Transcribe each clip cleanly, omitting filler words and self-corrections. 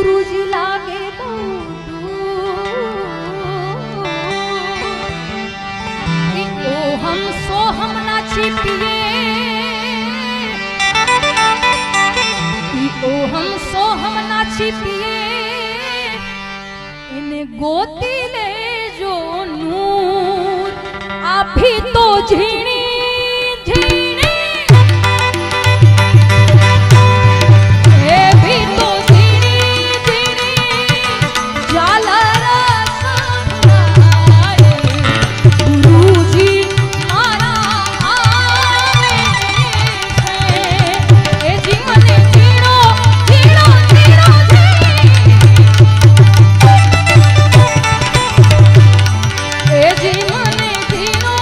गुरुजी लागे ओ हम सो हम ना छिपिए ओ हम सो हम ना छिपिए इन्हें गोती ले जो नूर अभी तो झीणी झीणी भी तो झीणी झीणी झालरा संभळाए गुरुजी मारा आवे छे ए जीवन झीणो झीणो झीणो ए जीवन झीणो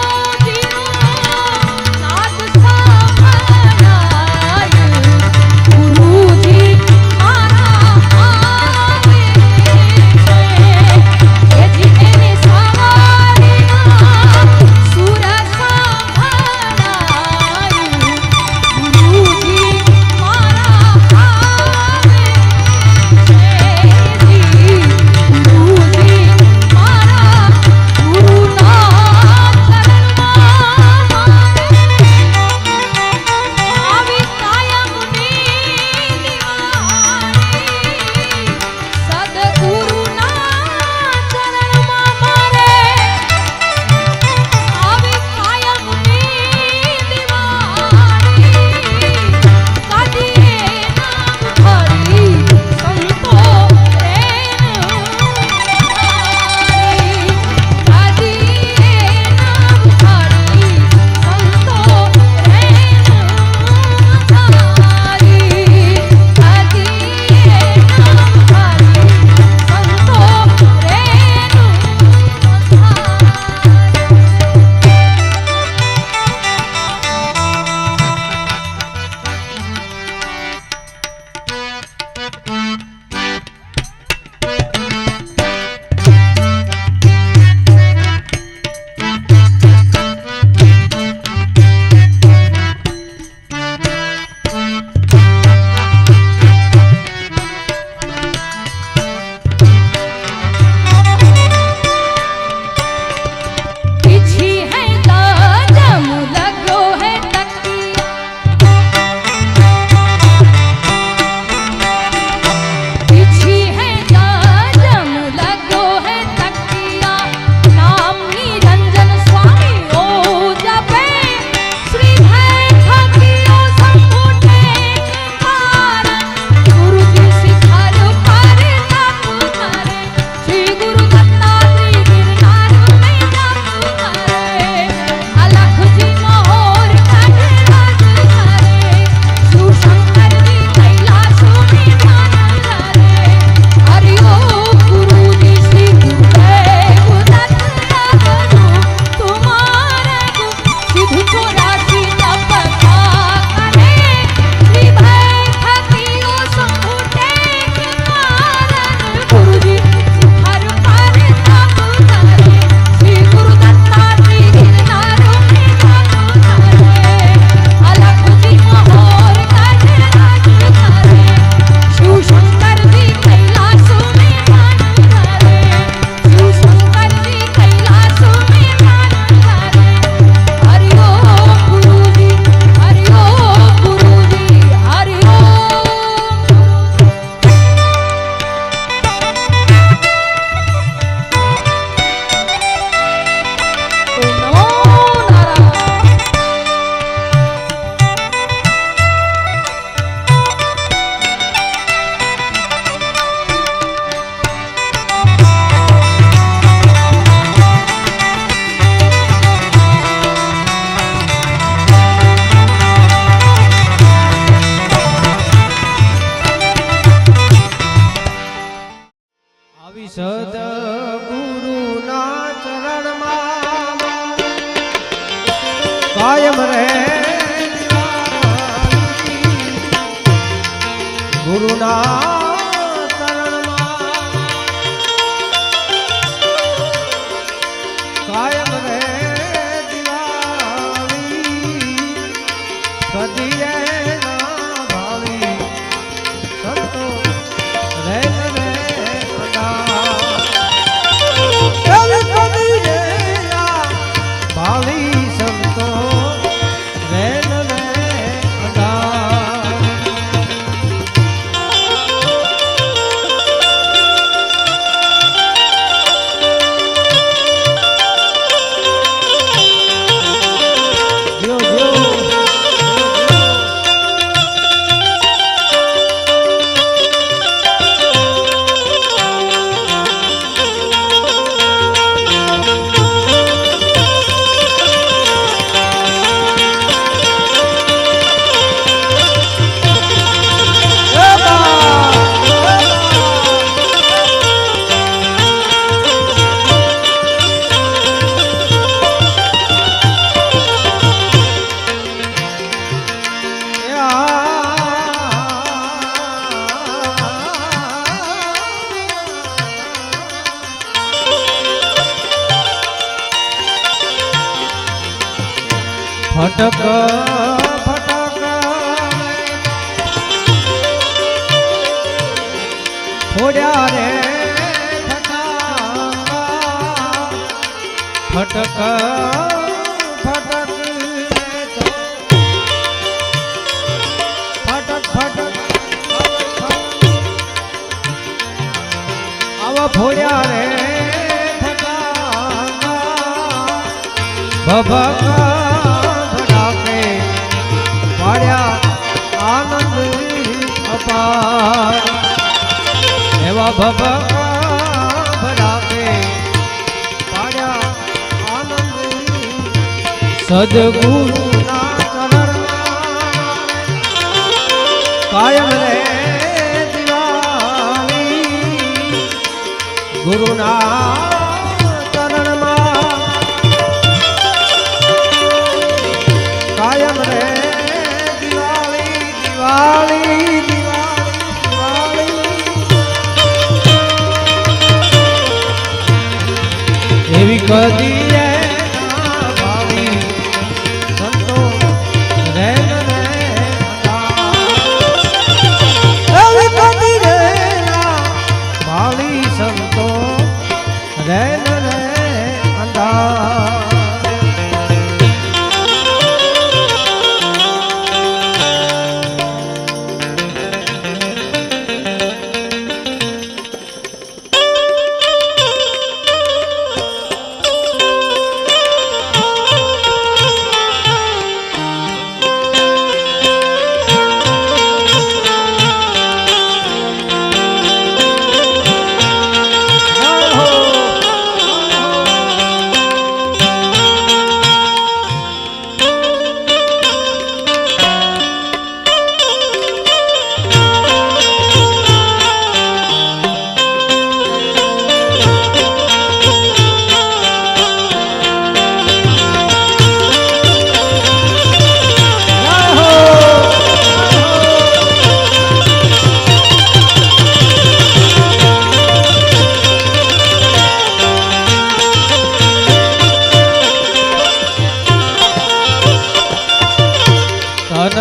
झीणो नाद संभळाए गुरुजी मारा आवे छे ए जीने सवारीना सुर संभळाए गुरुजी मारा आवे छे गुरुजी मारा गुरुना चरणમાં આવી કાયમની દિવાળી સદગુરુના ચરણમાં મારે આવી કાયમની દિવાળી કાઢીએ નામ ધરી સંતો સદગુરુના ચરણમાં કાયમ રહે ગુરુના ચરણમાં કાયમ રહે દિવાળી કદી ના ભાવી સંતો રહે ફટક ફટક ફોડ્યા રે ફટક ફટક ફટક ફટક આવા ફોડ્યા રે ભભક ભડાકે પાડ્યા આનંદ અપાર એવા ભભક ભડાકે પાડ્યા આનંદ સદગુરુના ચરણમાં કાયમ રે દિવાળી ગુરુના કાયમ રે દિવાળી દિવાળી દિવાળી દિવાળી એવી કદી ના ભાવી સંતો રે રે એવી કદી રે ના ભાવી સંતો રે રે અંધા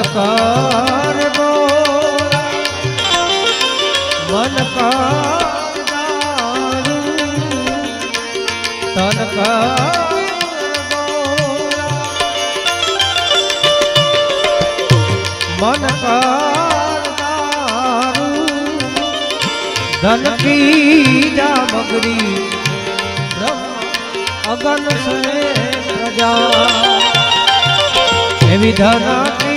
કર બોલા મન કર તન કર બોલા મન કર ધન કી જામગરી બ્રહ્મ અગન સે પ્રજા એવી ધન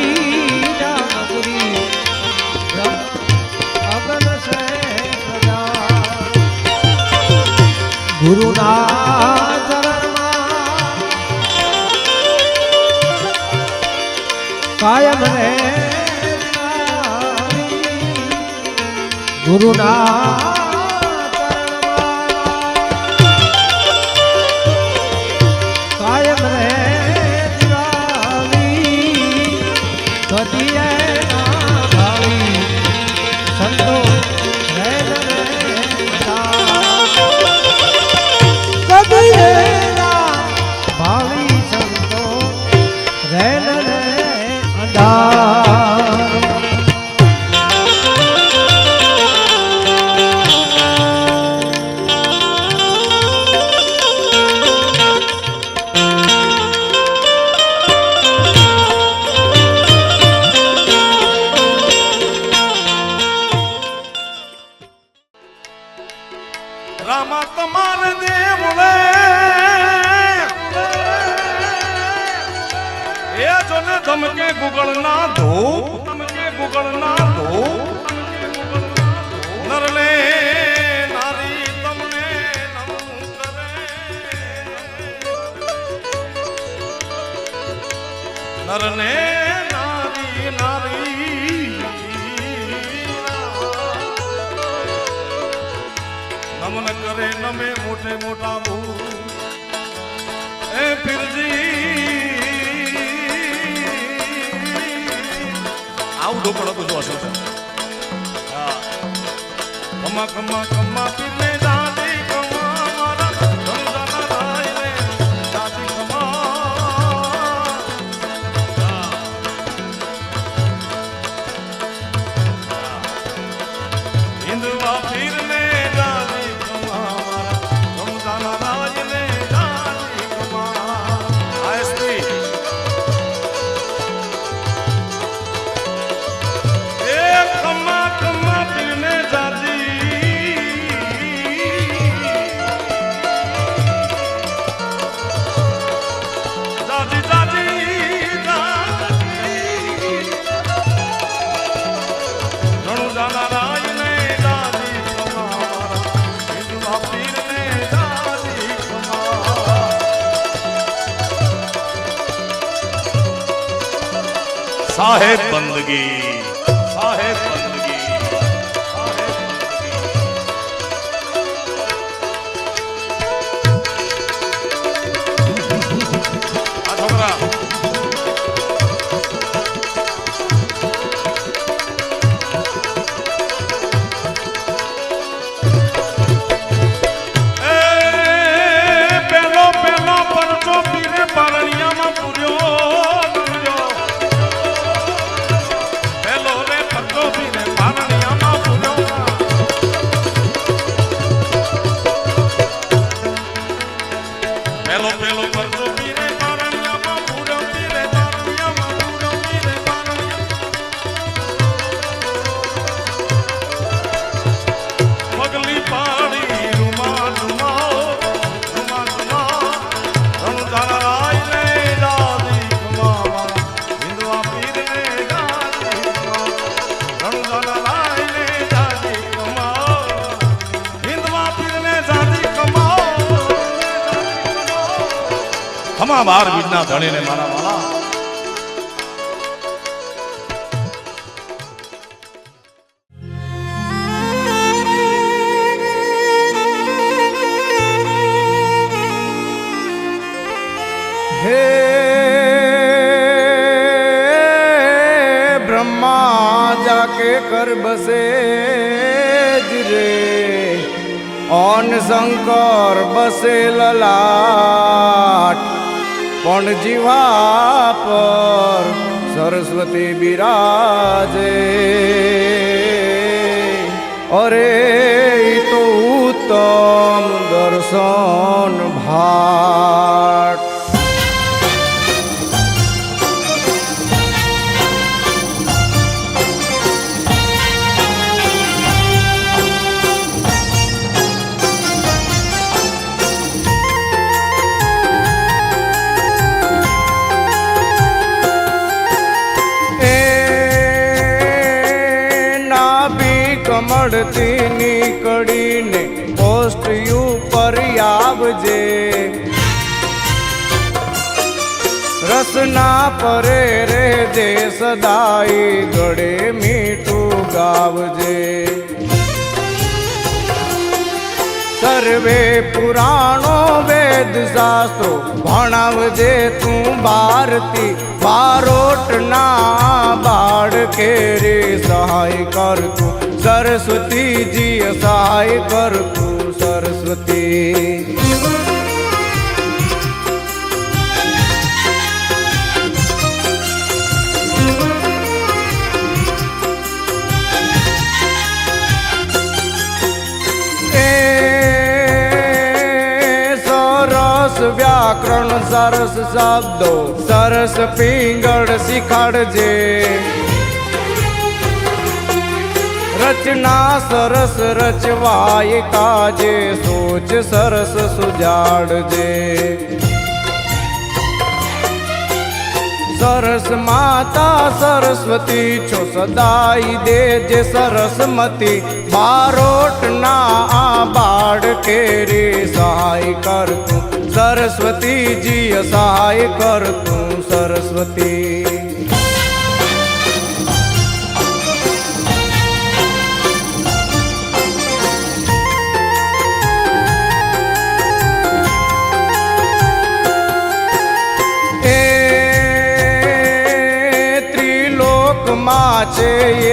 ગુરુના ચરણમાં કાયમ રે ગુરુના કાયમ રે દિવાળી કદી ના ભાવી સંતો ભાવી સંતો રેન રે અંધાર રામા તમારે દેવળે એ જોને ધમકે ગુગળ ના ધૂપ ધમકે ગુગળ ના ધૂપ નરલે નારી તમને નમું કરે નરને નારી નારી નમન કરે નમે મોટે મોટા બહુ એ ફિરજી આવું ઢોકળો તો જો અસર છે કમા કમા કમા પીને દાદી કમા મારા ધમધમા રાય રે દાદી કમા જાના રાયને દાદી કમા મારા વિધવા પીરને દાદી કમા સાહેબ બંદગી સાહેબ બંદગી સાહેબ બંદગી આ છોકરા ખમા બાર બીજના ધણીને મારા વાલા હે બ્રહ્મા જાકે કર બસે જ રે ઓન શંકર બસે લલાટ પણ જીવા પર સરસ્વતી બિરાજે અરે ઈ તો ઉત્તમ દર્શન ભાટ કમળથી નીકળીને પોસ્ટ ઉપર આવજે રસના પરે રે જે સદાઈ ગળે મીઠું ગાવજે સર્વે પુરાણો વેદ શાસ્ત્રો ભણાવજે તું ભારતી બારોટના બાળ કેરે સહાય કરતું સરસ્વતીજી સહાય કરતું સરસ્વતી વ્યાકરણ સરસ શબ્દો સરસ પિંગળ શીખાડજે રચના સરસ રચવાય કાજે સોચ સરસ સુજાડજે સરસ માતા સરસ્વતી છો સદાઈ દેજે સરસમતી બારોટના આ બાળ કેરી સહાય કરતું સરસ્વતીજી સહાય કરતું સરસ્વતી છે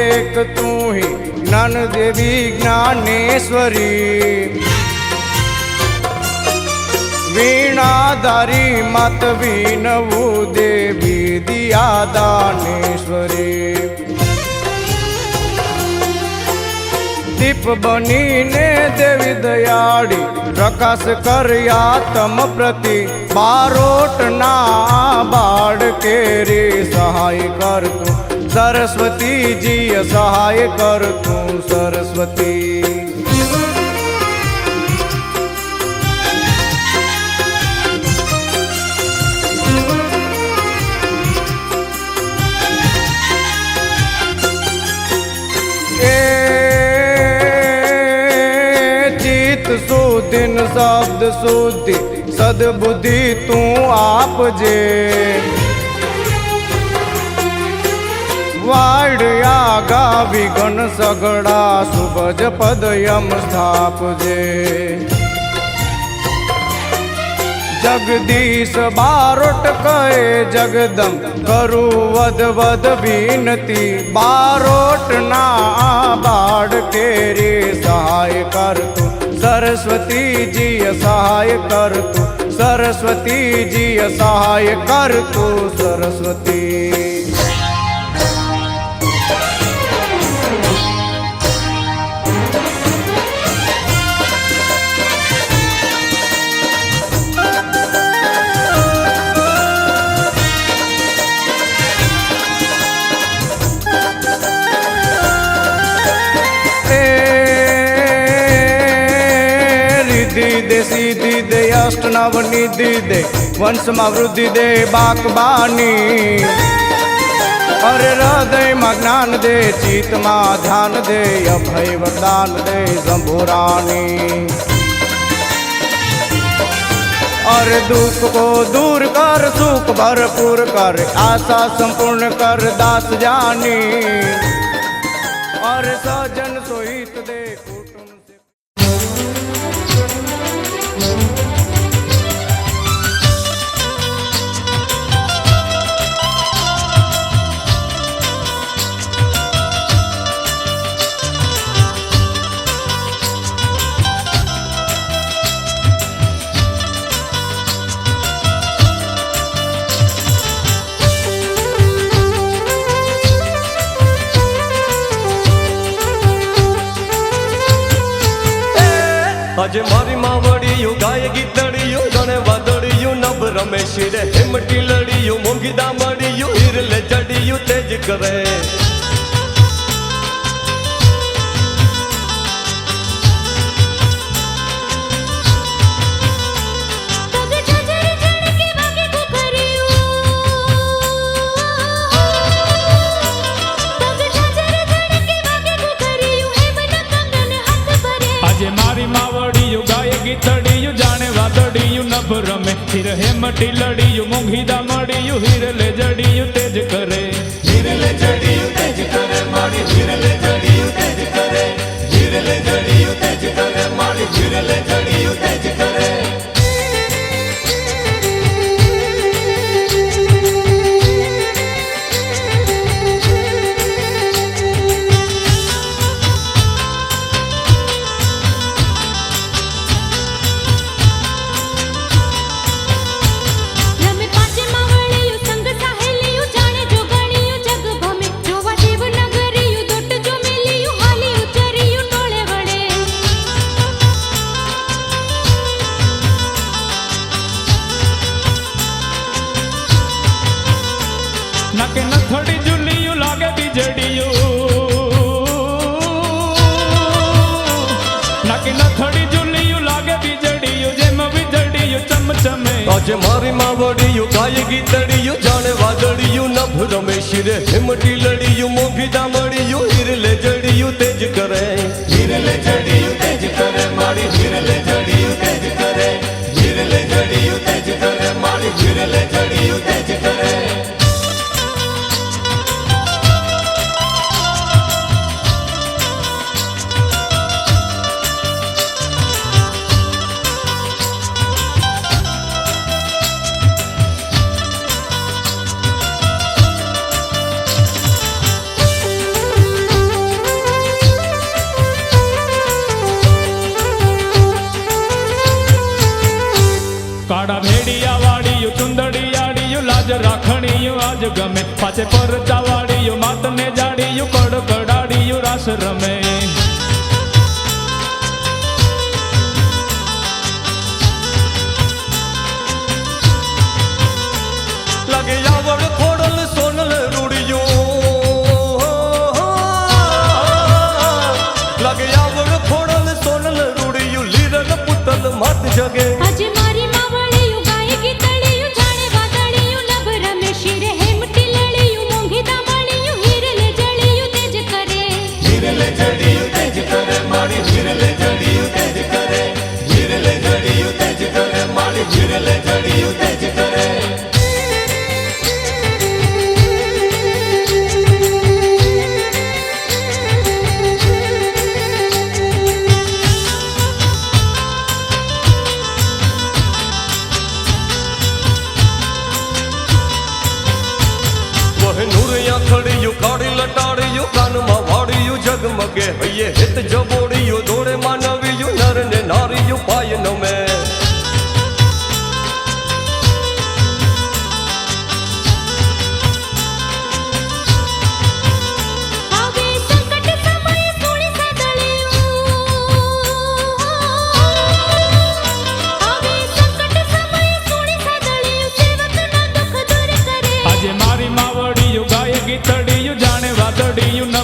એક તું હી નન દેવી જ્ઞાનેશ્વરી વીણાધારી મત વિનવું દેવી દિયા દાનેશ્વરી દીપ બનીને દેવી દયાળી પ્રકાશ કર્યા તમ પ્રતિ બારોટના બાળ કેરી સહાય કરતું સરસ્વતીજી સહાય કરતું સરસ્વતી એ શુદ્ધિ ન શબ્દ શુદ્ધિ સદબુદ્ધિ તું આપજે વાડ્યા ગાવી ગણ સગડા સુભજ પદયમ સ્થાપજે જગદીશ બારોટ કહે જગદમ કરું વદ વદ વિનતી બારોટ ના બાળ કેરી સહાય કરતું સરસ્વતીજી સહાય કરતું સરસ્વતીજી સહાય કરતું સરસ્વતી સિદ્ધિ દે અષ્ટનવ નિધિ દે વંશમાં વૃદ્ધિ દે બાકબાની અરે હૃદયમાં જ્ઞાન દે ચિત્તમાં ધ્યાન દે અભય વરદાન દે શંભુરાની અરે દુઃખ को दूर कर सुख भरपूर कर आशा संपूर्ण कर दास जानी और सजन सोहित दे આજે મારી માવડીયું ગાય ગીતડિયું ગણે વાદળિયું નભ રમે શિરે હિમટી લડિયું મોંઘી દામડિયું હિરલે ચડિયું તેજ કરે રમે હીર હેમટી લડિયું મોંઘી દામડિયું હીરલે જડિયું તેજ કરે હિરલે ચડિયું તેજ કરે મારી હિરલે ચડિયું તેજ કરે હિરલે ચડિયું તેજ કરે મારી હિરલે ચડિયું તેજ કરે નાકે નથડી ઝુલિયું લાગે બીજડિયું નાકે નથડી ઝુલિયું લાગે બીજડિયું જેમ વીજળિયું ચમચમે આજે મારી માવડીયું ગાય ગીતડિયું જાણે વાદળિયું નભ રમે શિરે હિમટી લડિયું મોંઘી દામડિયું હિરલે જડિયું તેજ કરે હિરલે જડિયું તેજ કરે મારી હિરલે જડિયું તેજ કરે હિરલે જડિયું તેજ કરે મારી હિરલે જડિયું તેજ કરે કાળા ભેડિયા વાળિયું ચુંદડી આડિયું લાજ રાખણીયું આજ ગમે પાછે પરચા વાળિયું માતને જાડિયું કડકડાડિયું રાસ રમે લાગે આવડ ખોડલ સોનલ રૂડિયું લાગે આવડ ખોડલ સોનલ રૂડિયું લીરલ પુતલ મત જગે આજે મારી માવળિયું ગાય ગીતડિયું જાણે વાદળિયું નભ રમે શિરે હેમટી લડિયું મોંઘી દામડિયું હીરલે જડિયું તેજ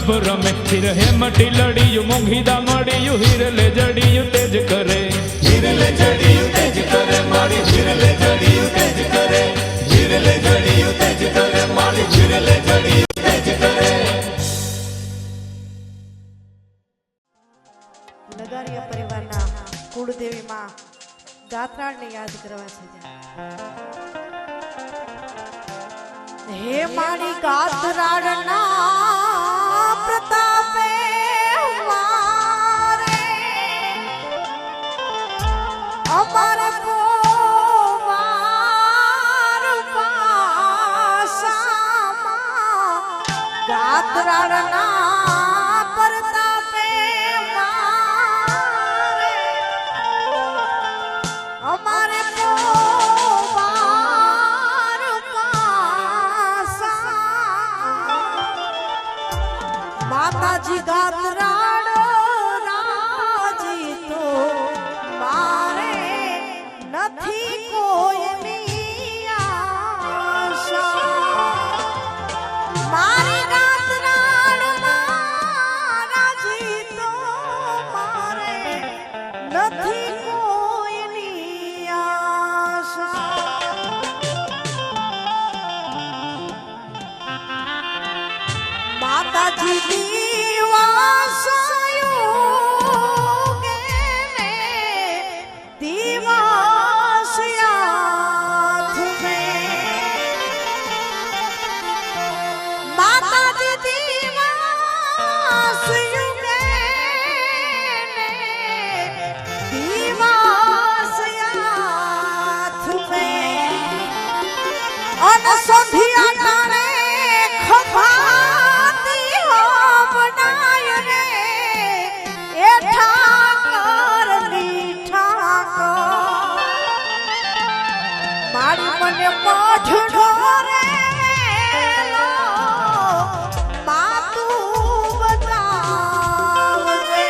નભ રમે હીર હેમટી લડિયું મોંઘી દામડિયું હીરલે જડિયું તેજ કરે હીરલે જડિયું તેજ કરે મારી હીરલે જડિયું તેજ કરે હીરલે જડિયું તેજ કરે મારી હીરલે જડિયું તેજ કરે નગારિયા પરિવારના કુળદેવી માં ગાત્રાળને યાદ કરવા છે હે મારી ગાત્રાળના પ્રતાપે મારે અમારે કુમાર પાસામાં ગાત્રાળના પ્રતાપે મારે અમારે કુમાર પાસામાં માતાજી ગાત્રાળ રાજી તો મારે નથી કોઈની આશા મારી ગાત્રાળમાં રાજી તો મારે નથી કોઈની આશા માતાજી દીવાસાયું કે દીવાસિયા તુમે માતાજી દીવાસિયું કે દીવાસિયા તુમે અન સંધિયા તારે ખભાતી હો બનાય રે એ ઠાકર ની ઠાકર મારી મને મોઢડો રે માતું બતાવજે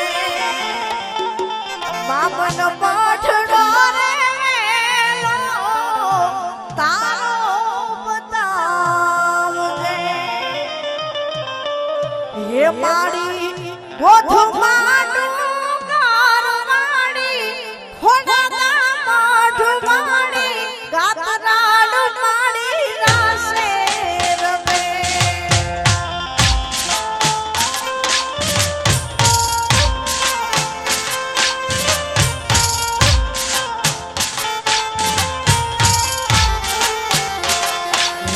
બાપન મોઢડો રે તારો બતાવજે હે મારી ગોધમાં ડુંગારવાડી ખોડાના માઢવાડી ગાત્રાળ માડી રાસે રમે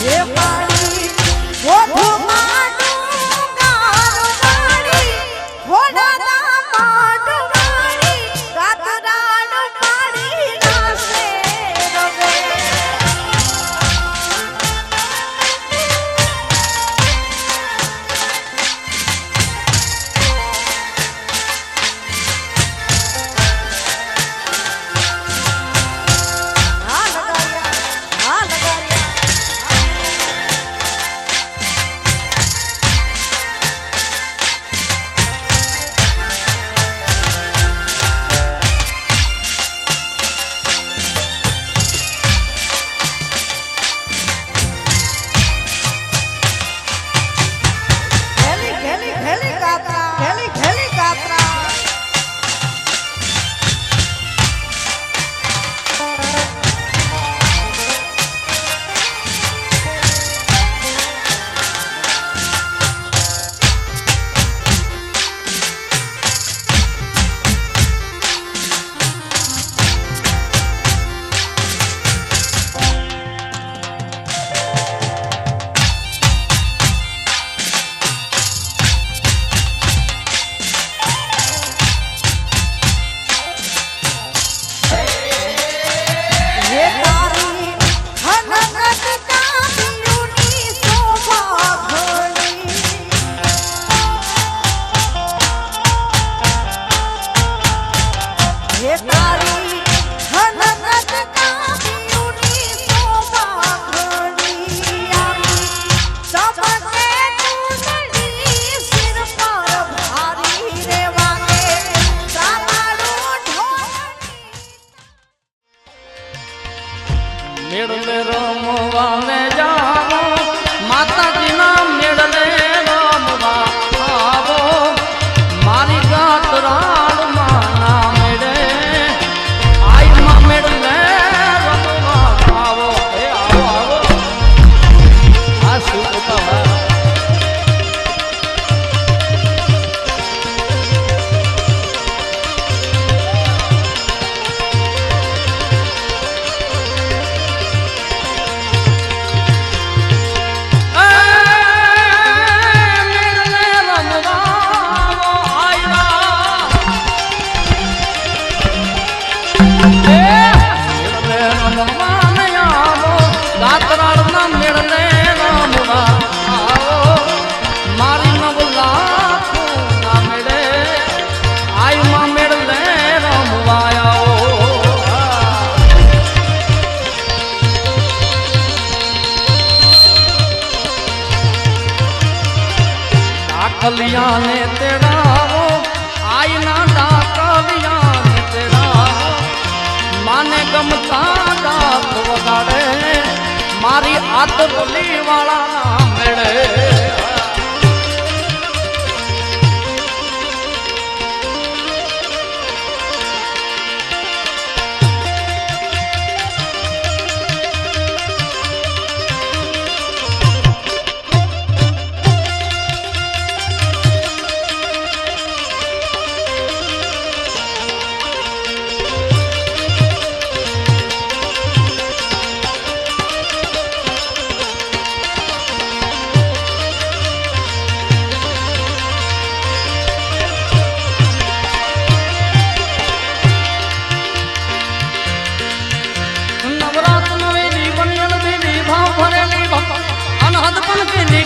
હે મારી ગોધમાં ડુંગારવાડી ખોડાના ને તેડાવો આઈના ડાકલિયા ને તેડાવો માને ગમતા ડાક વગાડે મારી આત બોલી વાળા મેળે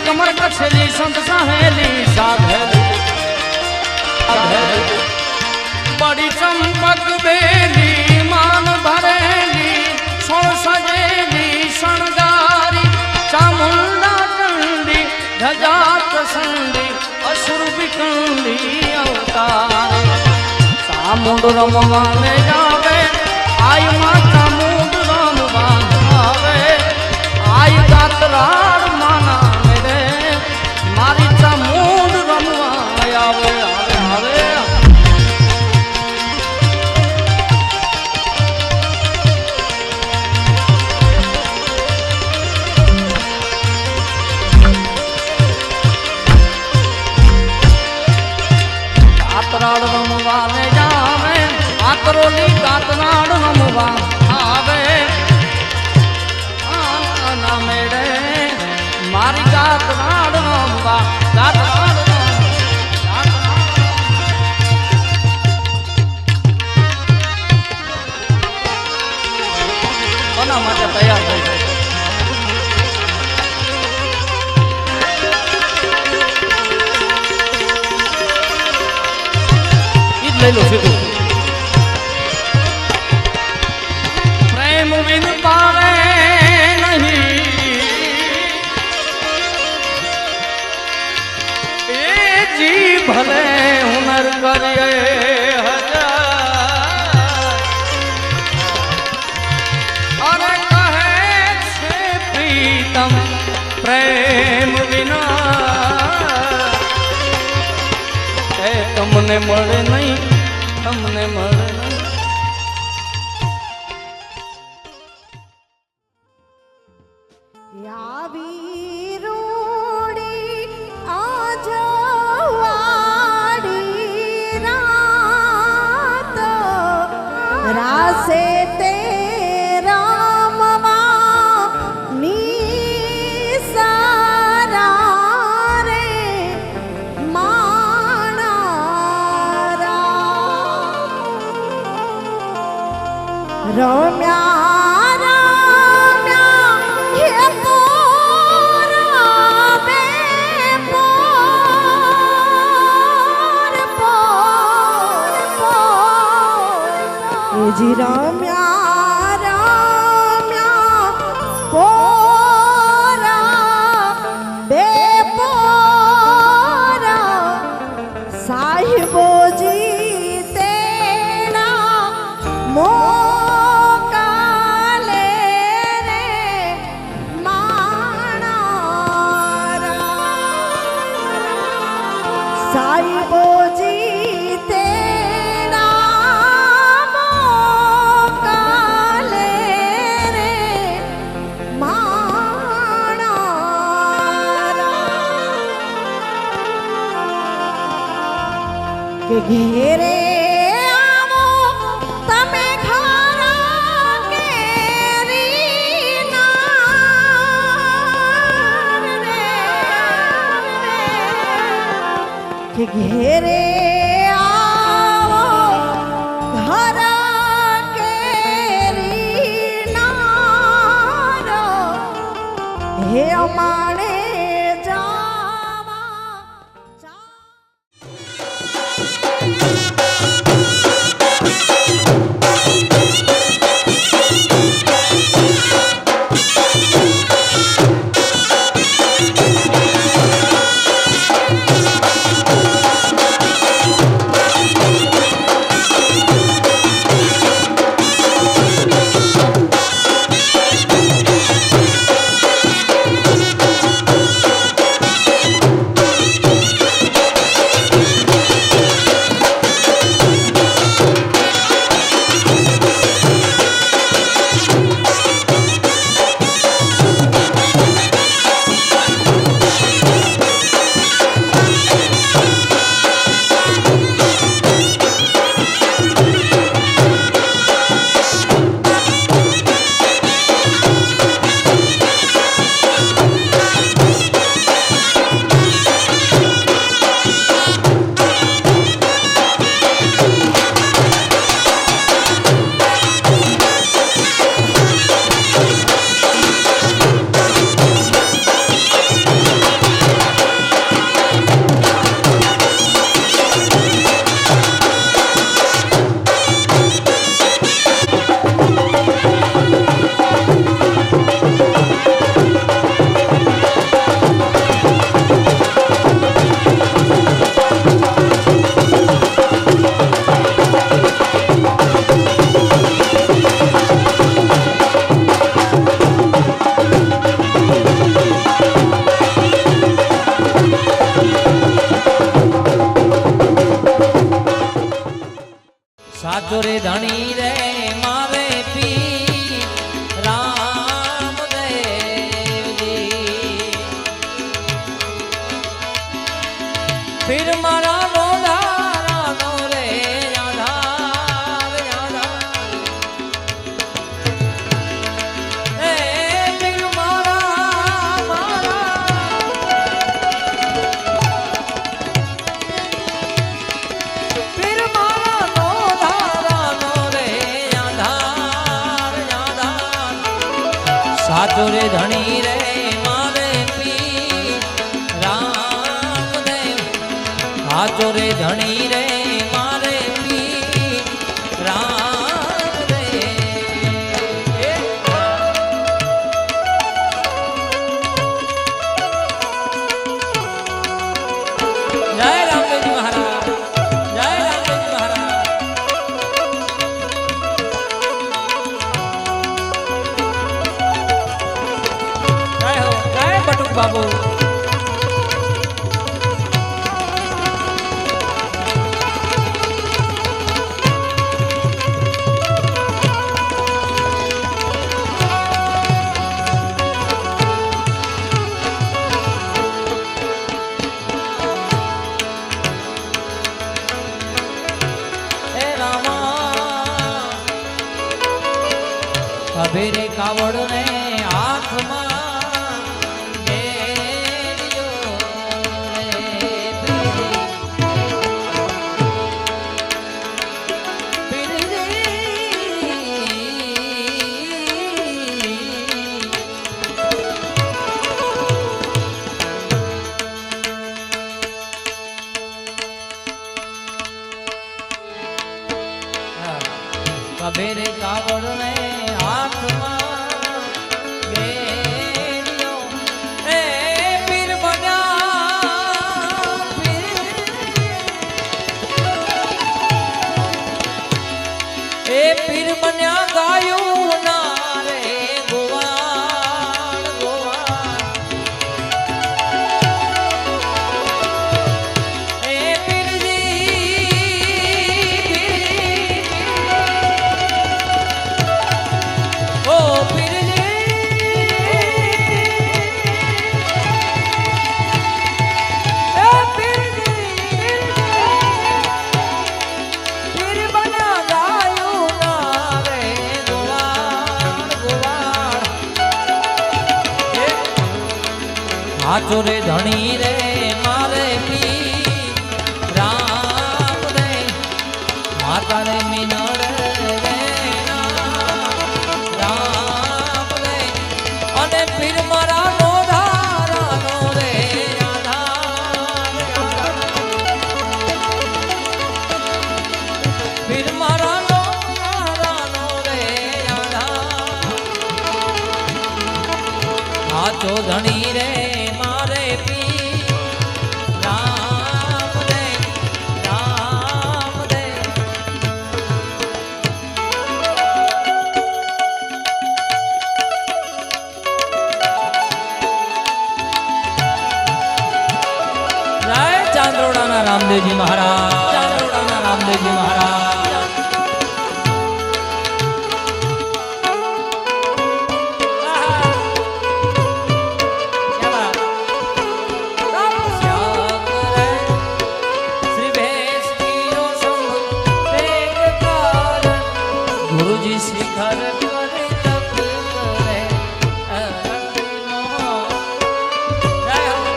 कमर कछली संत सहेली साधेली बड़ी चंपक बेली मान भरेली सोण सजेली शणगारी चामुंडा चंडी धजात संडी असुर विकंडी अवतार चामुंड रमवाने जावे आई माता मुंड रमवा आवे आई गातराड़ माना मारी चामुंड रमवा आवे आवे आवे गातराड़ रमवा ने जावे आतरोली गातराड़ रमवा आवे आना मेरे मारी गातराड़ रमवा गातराड़ કોના માટે તૈયાર થઈ જાય ઈ જ લઈ લો સીધું પ્રેમ વિન પાવે भले हुनर करिए अरे कहे छे प्रीतम प्रेम विना तमने मळे नहीं तमने मळे नहीं रम्या रम्या हे पोरा बे पोर पोर पोर जी रम्या रम्या पोरा बे पोरा साहिबो जी तेरा मो साहिबो जी तेरा मौका ले रे माना के घेरे आवो तमे खारा केरी नार रे के घेरे आवो घर केरी नार हे अमाणे जावा સાચો રે ધણી રે મારે પી રામદેવજી પીર મારા લોધારાનો રે આધાર આધાર એ પીર મારા પીર મારા લોધારાનો રે આધાર આધાર સાચો રે ધણી રે મારે પી રામદેવ સાચો રે ધણી રે મારે પી રામદેવ જય રામદેવજી મહારાજ જય રામદેવજી મહારાજ જય હો જય બટુક બાબુ હે રામા અભેરે કાવડ ને હાથમાં ઘેર્યો રે કબેરે કાવડ ને હાથમાં ઘેર્યો એ પીર બન્યા એ પીર બન્યા ગાયું ના રે ગોવાળ ગોવાળ એ ઓ પીર બન્યા ગાયું ના રે ગોવાળ ગોવાળ હાચો રે ધણી રે મારે પી રામ રે માતા રે મીનળ રે રામ રે અને પીર મારા લોધારાનો રે આધાર પીર મારા લોધારાનો રે આધાર હાચો ધણી રે મારે પી રામ રે રામ રે જય ચાંદોડાના રામદેવજી મહારાજ ચાંદોડાના રામદેવજી મહારાજ ગુરુજી શિખર કરે તપ કરે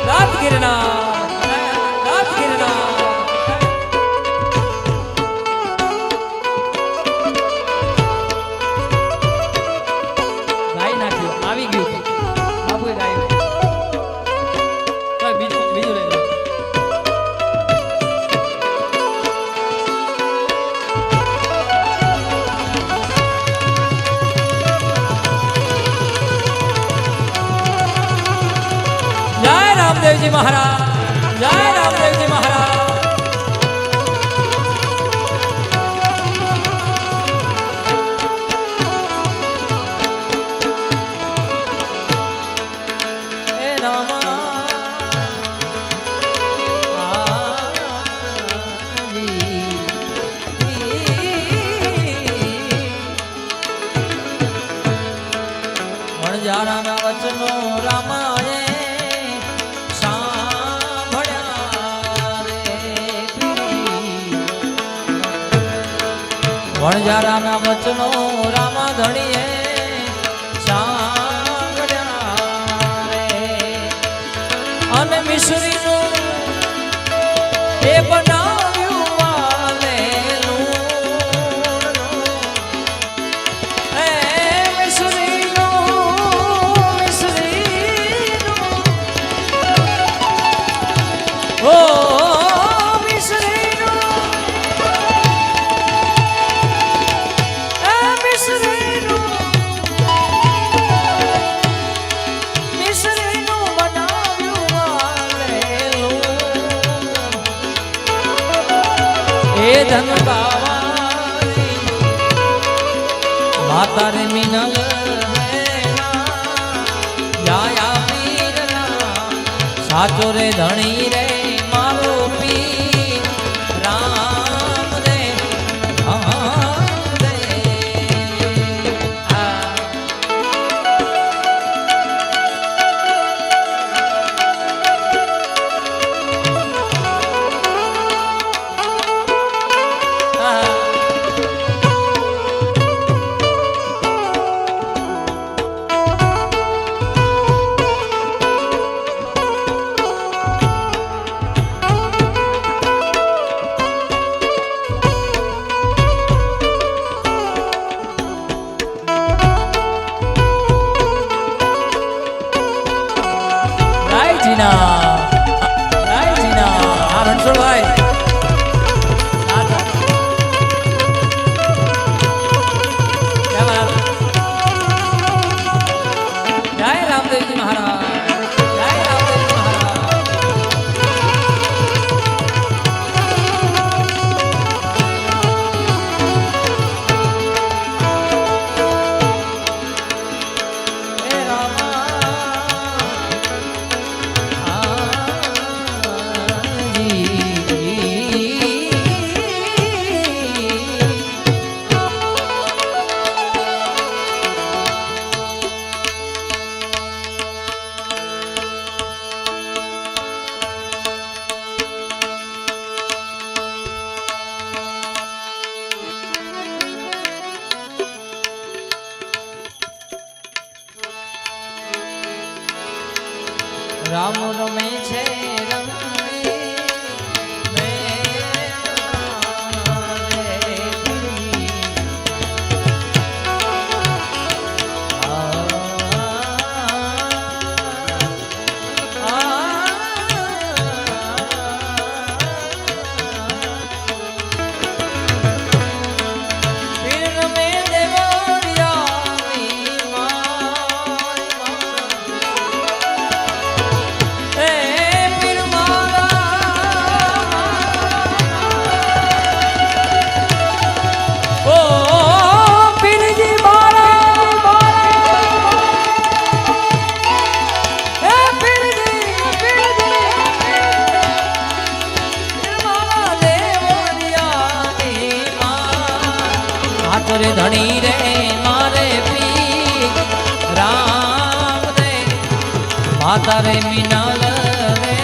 રાત ગિરનાર રાત ગિરનાર ગાઈ નાખ્યું આવી ગયું બાપુએ ગાય બીજું બીજું લઈ લો રામદેવજી મહારાજ જય રામદેવજી મહારાજ હે રામા જી વણજારાના વચનો રામા ધણીએ સાંભળ્યા રે. અને મિશ્રીનું એ બનાવ્યું વાલેલું. એ મિશ્રીનું ઓ ધન બાવારી માતા રે મિનલ જાયા પીરના સાચો રે ધણી રે મારો પીર રામ રે રામ રમે છે રે ધણી રે મારે પી રામ રે માતા રે મિનલ રે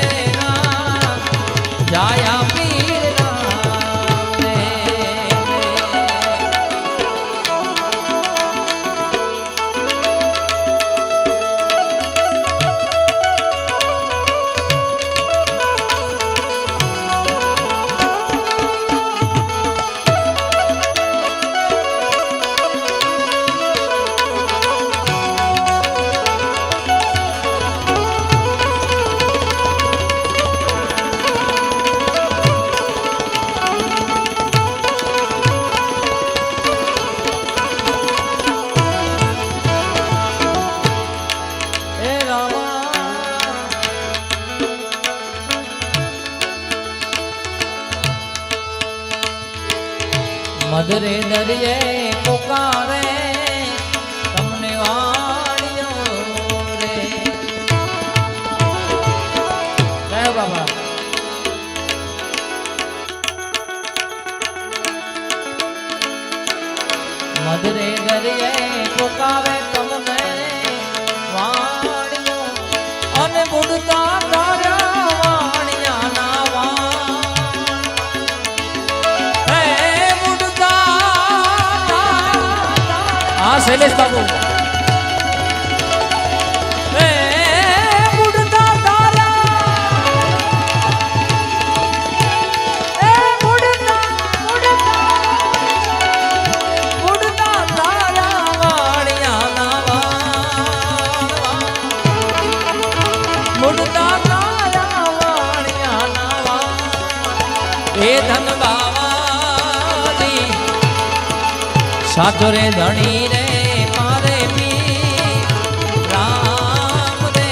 જાયા પીર રામ રે. મધરે દરિયે પુકારે તમને વાળ્યો રે. જય બાબા. મધરે દરિયે પુકારે તમને વાળ્યો અને બુડતા તારા વાણિયાના વા હે બુડતા શૈલેષ બાબુ એ મુડતા તારા એ મુડતા તારા વાણિયાના વાણવા મુડતા તારા વાણિયાના વાણ એ ધન બાવાની સાચો રે ધણી રે મારે પી રામ રે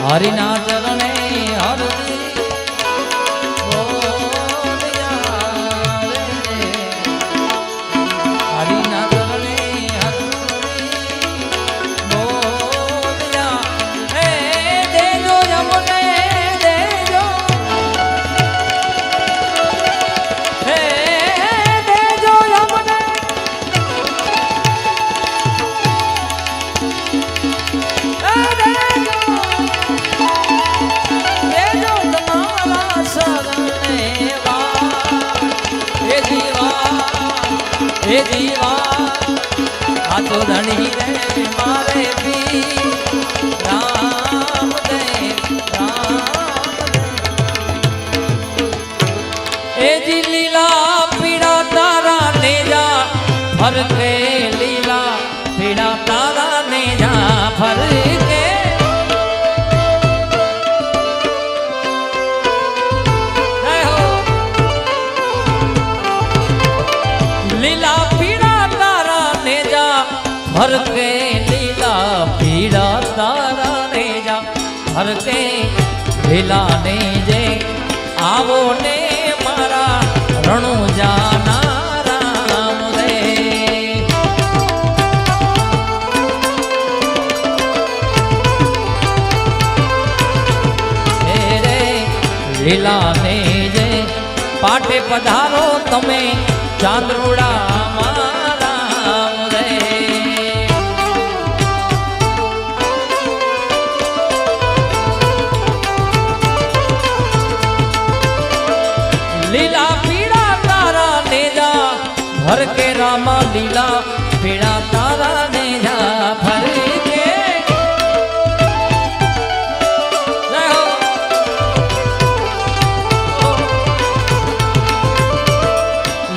હરિના ચરણે હરદી બોલ્યા રે હરિના ચરણે હરદી બોલ્યા હે દેજો યમને દેજો હે દેજો યમને દેજો તમારા શરણે વા હે જીવા આ તો ધણી રે મારે પી રામ દે એ જી લીલા પીડા તારા ને જા ફરકે લીલા પીડા તારા ને જા ફરકે લીલા પીડા તારા ને જા ફરકે લીલા પીડા તારા ને જા ફરકે લીલા ને જે આવો ને મારા રણુ જાના રામ રે રે લીલા ને જે પાટે પધારો તમે ચાંદરૂડા મારા રે લીલા પીડા તારા ને જા ભર કે રામા લીલા પીડા તારા ને જા ભર કે જય હો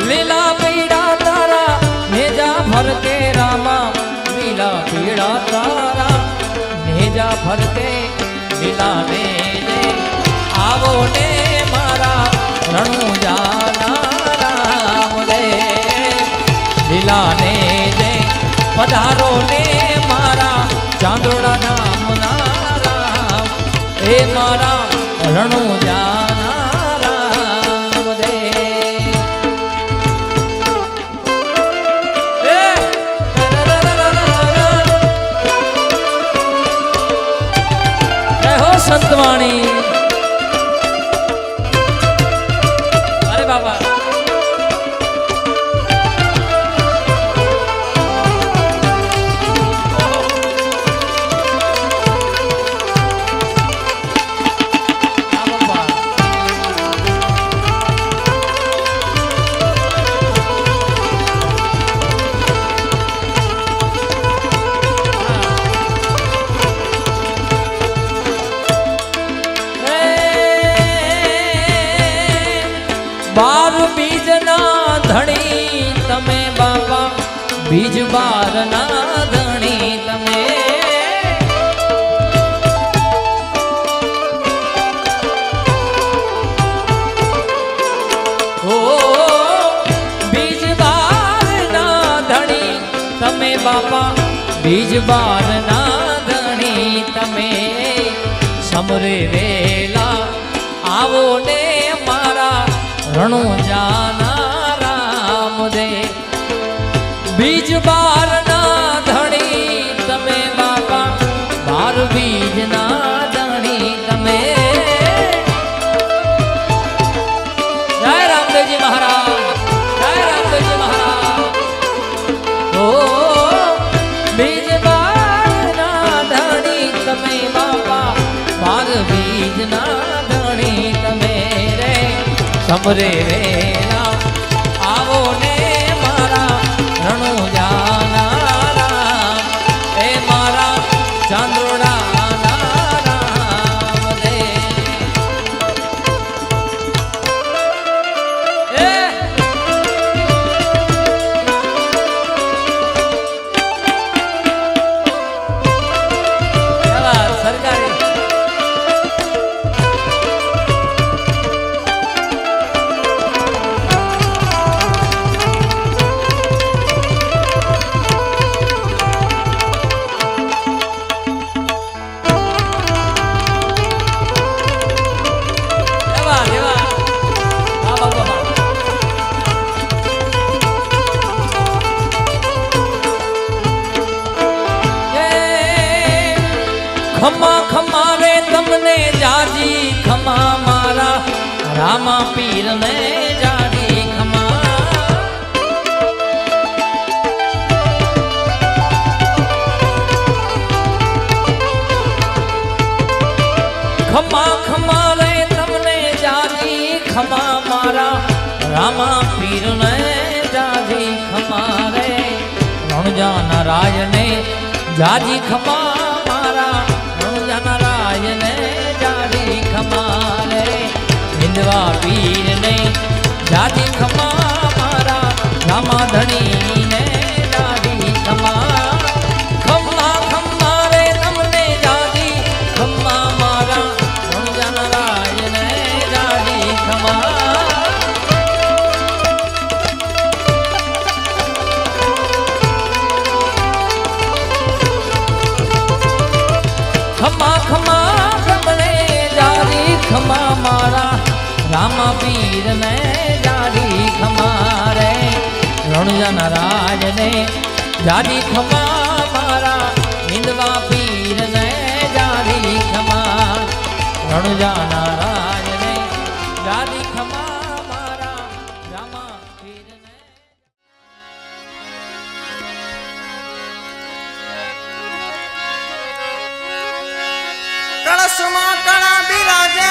લીલા પીડા તારા નેજા ભર કે રામા લીલા પીડા તારા નેજા ભર કે લીલા ને આવો ને મારા રણુ જાના રામ રે લીલા ને જે પધારો ને મારા ચાંદોડા નામ ના રામ એ મારા રણુ જાના રામ રે જય હો સંતવાણી અરે બાબા બાર બીજ ના ધણી તમે બાપા બીજ બાર ના ધણી તમે ઓ બીજ બાર ના ધણી તમે બાપા બીજ બાર ના ધણી તમે સમરે વેલા આવો ને મારા રણુ જાના રામ રે બીજ બાર ના ધણી તમે બાપા બાર બીજ ના ધણી તમે જય રામદેવજી મહારાજ જય રામદેવજી મહારાજ ઓ બીજ બાર ના ધણી તમે બાપા બાર બીજ ના ધણી તમે રે સમરે વેલા રામા પીર ને જાડી ખમા ખમા ખમા રે તમને જાડી ખમા મારા રામા પીર ને જાજી ખમા રે રણજાના રાજ ને જાજી ખમા મારા રણજાના રાજ ને જાજી ખમા રે હિંદવા પીર ને જાજી ખમા મારા રામા ધણી ને જાજી ખમા ખમા ખમા રે તમને જાજી ખમા મારા રણજાના રાજ ને જાજી ખમા ખમા ખમા તમને જારી ખમા મારા રામા પીર ને જારી ખમા રે રણજન રાજ ને જારી ખમા મારા હિંદવા પીર ને જારી ખમા રણજન રાજ ને જારી ખમા મારા રામા પીર ને કળશમાં કણા બિરાજે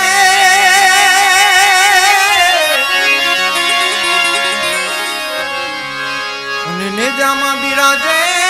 અને નેજામાં બિરાજે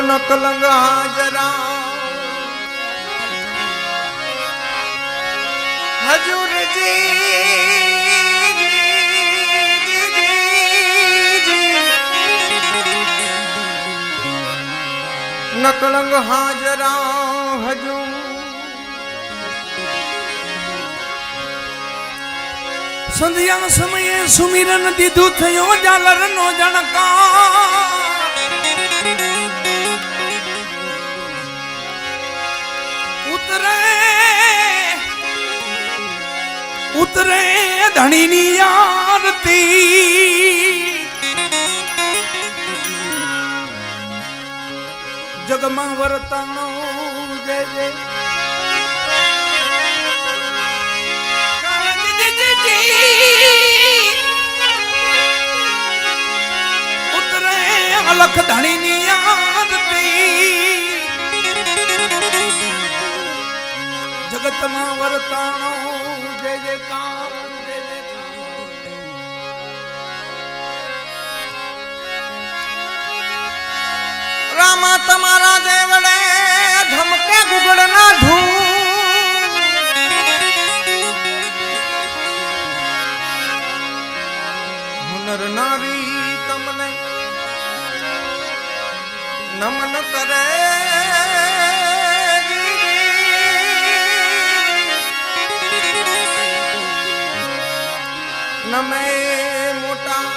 નકલંગ હાજરા હજુરજી નકલંગ હાજરા હજુ સંધ્યા સમયે સુમિરન દીધું થયો જાલર નો જણકા ઉતરે ધણીની આરતી જગમાં વર્તનો જય જય ઉતરે અલખ ધણીની આરતી જગતમાં વર્તાણો જય જયકાર જય જયકાર રામા તમારા દેવડે ધમકે ગુગળના ધૂમ હુનર નારી તમને નમન કરે નમે મોટા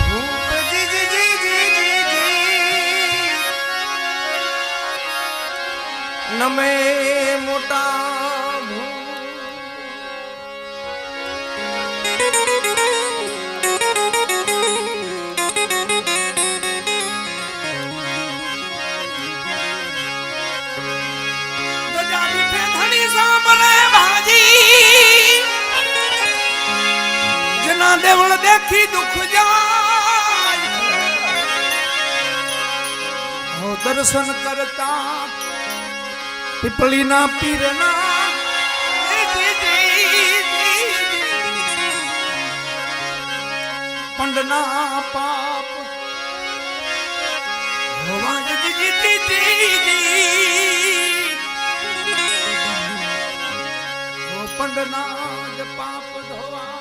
ભૂપ નમે મોટા દેવળ દેખી દુખ જાય હો દર્શન કરતા પીપળીના પીરના પંડના પાપ હોવા પંડના જ પાપ ધોવા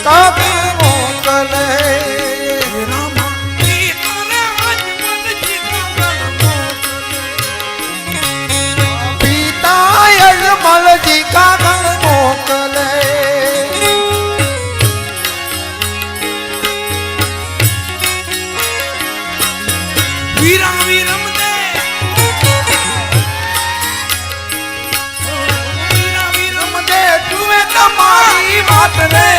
કા ગણ મોકલે રામ પિતાને અજમલજી કા ગણ મોકલે પિતા અજમલજી કા ગણ મોકલે વીરા વીરમ દે વીરા વીરમ દે તુમે તમારી વાત રે